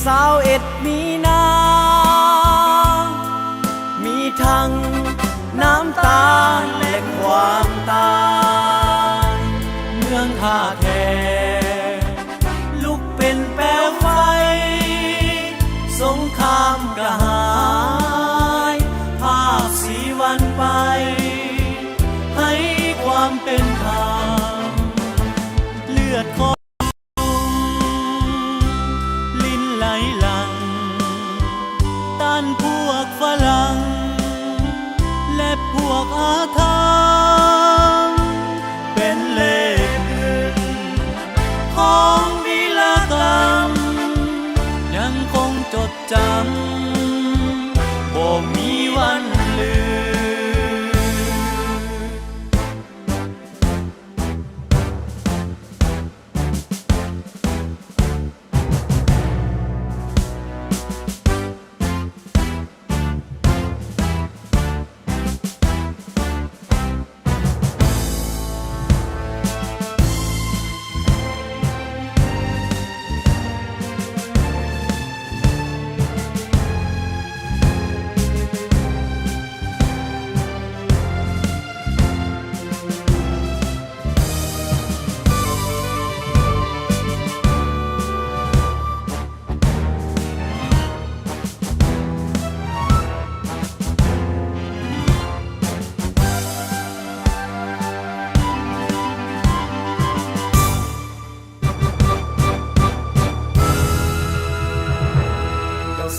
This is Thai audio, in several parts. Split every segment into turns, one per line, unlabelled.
21 มีนา มีทั้งน้ำตาและความตายเมืองท่าแพลุกเป็นแปลวไฟสงครามกระหายภาพสีวันไปให้ความเป็นธรรมเลือดของลิ้นไหลหลังต้านพวกฝรั่งและพวกอาธรรมเป็นเลขหนึ่งของวีรกรรมยังคงจดจำบ่มีวันลืม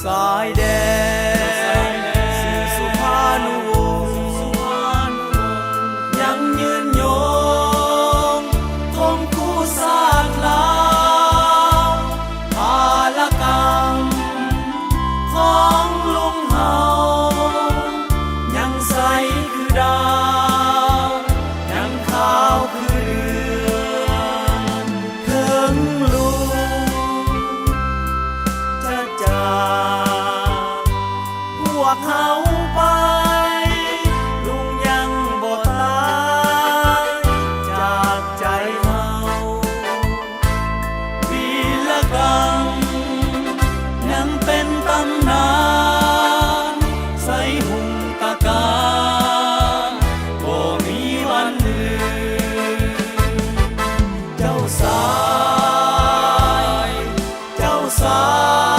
สายแดนสู่สุภานุวงศ์ยังยืนยงคงคู่ศาสตร์ลาวภารกรรมของลุงเฮายังใสคือดาวยังขาวคือเดือนเคิงลุงจะพวกเขาไปลุงยังบ่ตายจากใจเฮาวีรกรรมยังเป็นตำนานใส่หุ่งตะการบ่มีวันลืมเจ้าสาย